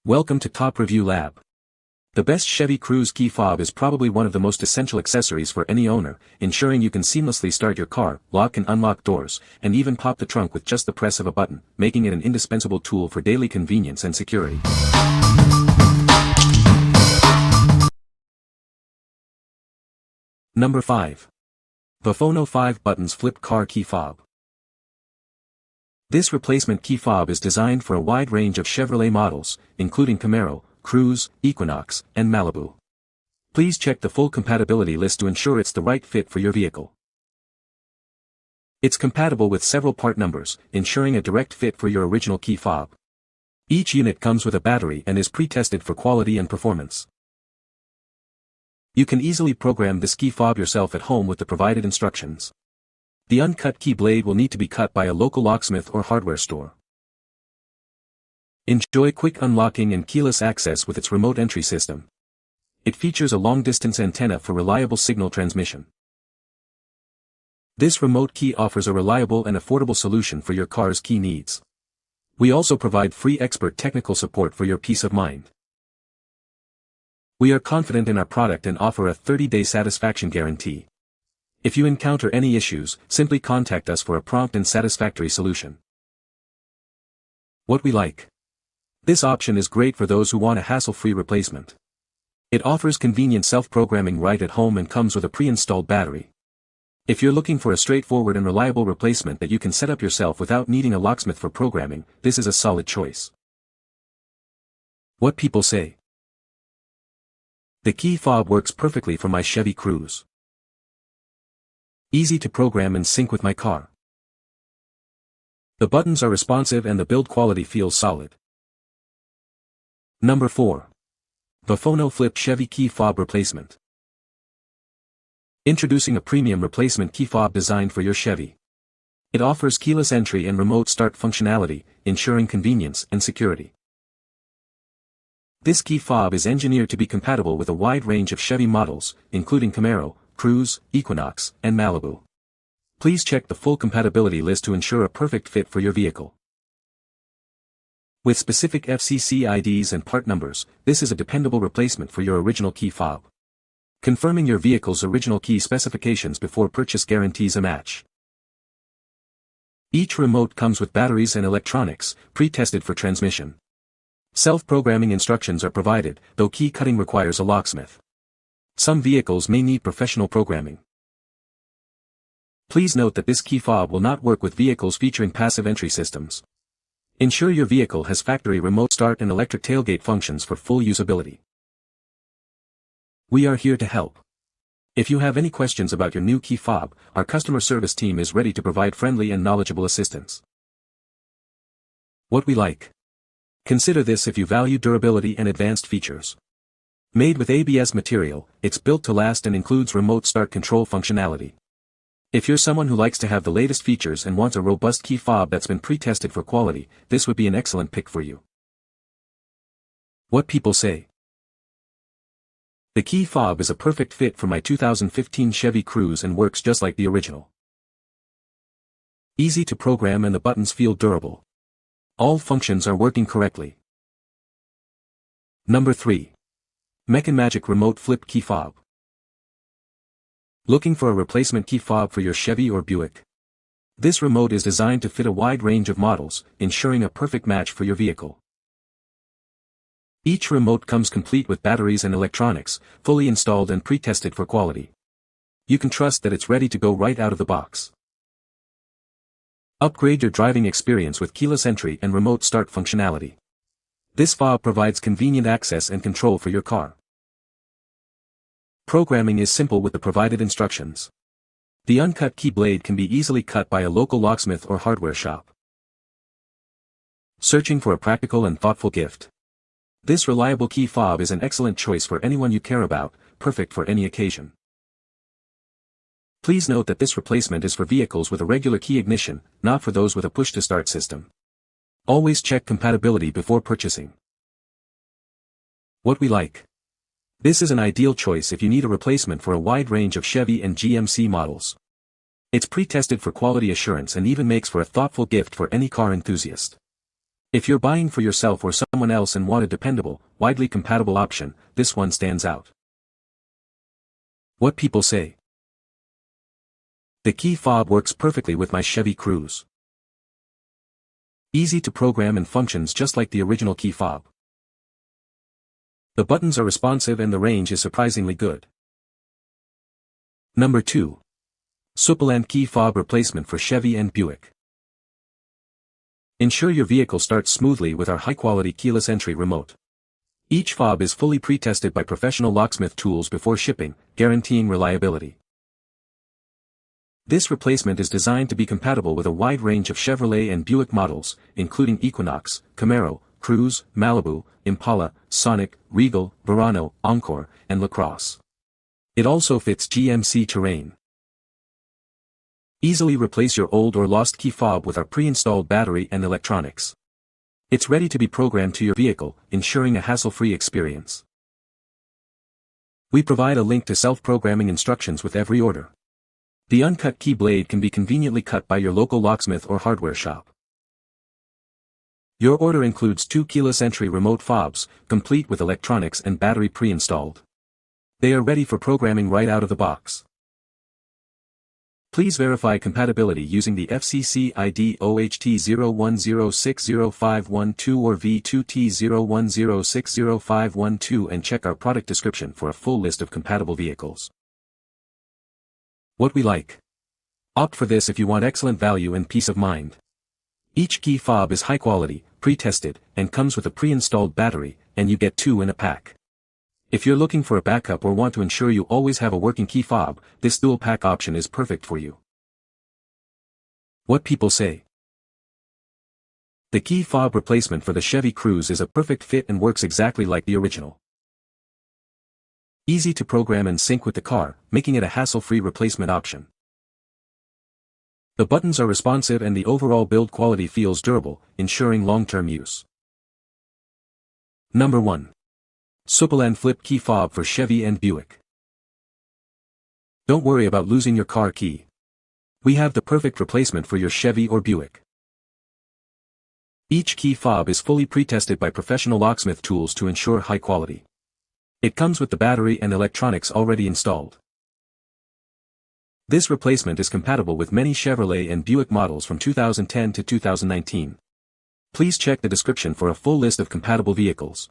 Welcome to Top Review Lab. The best Chevy Cruze Key Fob is probably one of the most essential accessories for any owner, ensuring you can seamlessly start your car, lock and unlock doors, and even pop the trunk with just the press of a button, making it an indispensable tool for daily convenience and security. Number 5. VOFONO 5 Buttons Flip Car Key Fob. This replacement key fob is designed for a wide range of Chevrolet models, including Camaro, Cruze, Equinox, and Malibu. Please check the full compatibility list to ensure it's the right fit for your vehicle. It's compatible with several part numbers, ensuring a direct fit for your original key fob. Each unit comes with a battery and is pre-tested for quality and performance. You can easily program this key fob yourself at home with the provided instructions. The uncut key blade will need to be cut by a local locksmith or hardware store. Enjoy quick unlocking and keyless access with its remote entry system. It features a long-distance antenna for reliable signal transmission. This remote key offers a reliable and affordable solution for your car's key needs. We also provide free expert technical support for your peace of mind. We are confident in our product and offer a 30-day satisfaction guarantee. If you encounter any issues, simply contact us for a prompt and satisfactory solution. What we like. This option is great for those who want a hassle-free replacement. It offers convenient self-programming right at home and comes with a pre-installed battery. If you're looking for a straightforward and reliable replacement that you can set up yourself without needing a locksmith for programming, this is a solid choice. What people say. The key fob works perfectly for my Chevy Cruze. Easy to program and sync with my car. The buttons are responsive and the build quality feels solid. Number 4. VOFONO Flip Chevy Key Fob Replacement. Introducing a premium replacement key fob designed for your Chevy. It offers keyless entry and remote start functionality, ensuring convenience and security. This key fob is engineered to be compatible with a wide range of Chevy models, including Camaro, Cruze, Equinox, and Malibu. Please check the full compatibility list to ensure a perfect fit for your vehicle. With specific FCC IDs and part numbers, this is a dependable replacement for your original key fob. Confirming your vehicle's original key specifications before purchase guarantees a match. Each remote comes with batteries and electronics, pre-tested for transmission. Self-programming instructions are provided, though key cutting requires a locksmith. Some vehicles may need professional programming. Please note that this key fob will not work with vehicles featuring passive entry systems. Ensure your vehicle has factory remote start and electric tailgate functions for full usability. We are here to help. If you have any questions about your new key fob, our customer service team is ready to provide friendly and knowledgeable assistance. What we like. Consider this if you value durability and advanced features. Made with ABS material, it's built to last and includes remote start control functionality. If you're someone who likes to have the latest features and wants a robust key fob that's been pre-tested for quality, this would be an excellent pick for you. What people say. The key fob is a perfect fit for my 2015 Chevy Cruze and works just like the original. Easy to program and the buttons feel durable. All functions are working correctly. Number 3. MechanMagic Remote Flip Key Fob. Looking for a replacement key fob for your Chevy or Buick? This remote is designed to fit a wide range of models, ensuring a perfect match for your vehicle. Each remote comes complete with batteries and electronics, fully installed and pre-tested for quality. You can trust that it's ready to go right out of the box. Upgrade your driving experience with keyless entry and remote start functionality. This fob provides convenient access and control for your car. Programming is simple with the provided instructions. The uncut key blade can be easily cut by a local locksmith or hardware shop. Searching for a practical and thoughtful gift? This reliable key fob is an excellent choice for anyone you care about, perfect for any occasion. Please note that this replacement is for vehicles with a regular key ignition, not for those with a push-to-start system. Always check compatibility before purchasing. What we like. This is an ideal choice if you need a replacement for a wide range of Chevy and GMC models. It's pre-tested for quality assurance and even makes for a thoughtful gift for any car enthusiast. If you're buying for yourself or someone else and want a dependable, widely compatible option, this one stands out. What people say. The key fob works perfectly with my Chevy Cruze. Easy to program and functions just like the original key fob. The buttons are responsive and the range is surprisingly good. Number 2. SUPALAND key fob replacement for Chevy and Buick. Ensure your vehicle starts smoothly with our high-quality keyless entry remote. Each fob is fully pre-tested by professional locksmith tools before shipping, guaranteeing reliability. This replacement is designed to be compatible with a wide range of Chevrolet and Buick models, including Equinox, Camaro, Cruze, Malibu, Impala, Sonic, Regal, Verano, Encore, and LaCrosse. It also fits GMC terrain. Easily replace your old or lost key fob with our pre-installed battery and electronics. It's ready to be programmed to your vehicle, ensuring a hassle-free experience. We provide a link to self-programming instructions with every order. The uncut key blade can be conveniently cut by your local locksmith or hardware shop. Your order includes 2 keyless entry remote fobs, complete with electronics and battery pre-installed. They are ready for programming right out of the box. Please verify compatibility using the FCC ID OHT010605112 or V2T010605512 and check our product description for a full list of compatible vehicles. What we like. Opt for this if you want excellent value and peace of mind. Each key fob is high quality, pre-tested, and comes with a pre-installed battery, and you get 2 in a pack. If you're looking for a backup or want to ensure you always have a working key fob, this dual pack option is perfect for you. What people say. The key fob replacement for the Chevy Cruze is a perfect fit and works exactly like the original. Easy to program and sync with the car, making it a hassle-free replacement option. The buttons are responsive and the overall build quality feels durable, ensuring long-term use. Number 1. SUPALAND Flip Key Fob for Chevy and Buick. Don't worry about losing your car key. We have the perfect replacement for your Chevy or Buick. Each key fob is fully pre-tested by professional locksmith tools to ensure high quality. It comes with the battery and electronics already installed. This replacement is compatible with many Chevrolet and Buick models from 2010 to 2019. Please check the description for a full list of compatible vehicles.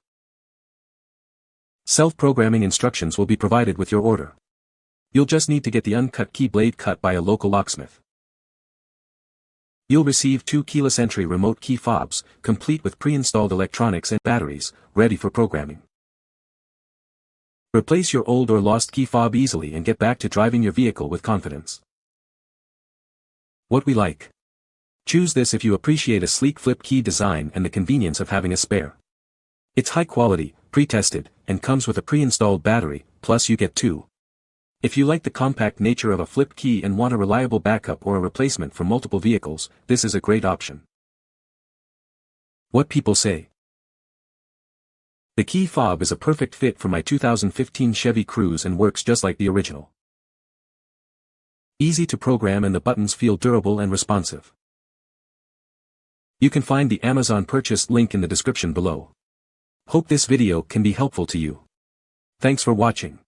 Self-programming instructions will be provided with your order. You'll just need to get the uncut key blade cut by a local locksmith. You'll receive 2 keyless entry remote key fobs, complete with pre-installed electronics and batteries, ready for programming. Replace your old or lost key fob easily and get back to driving your vehicle with confidence. What we like. Choose this if you appreciate a sleek flip key design and the convenience of having a spare. It's high quality, pre-tested, and comes with a pre-installed battery, plus you get 2. If you like the compact nature of a flip key and want a reliable backup or a replacement for multiple vehicles, this is a great option. What people say. The key fob is a perfect fit for my 2015 Chevy Cruze and works just like the original. Easy to program and the buttons feel durable and responsive. You can find the Amazon purchase link in the description below. Hope this video can be helpful to you. Thanks for watching.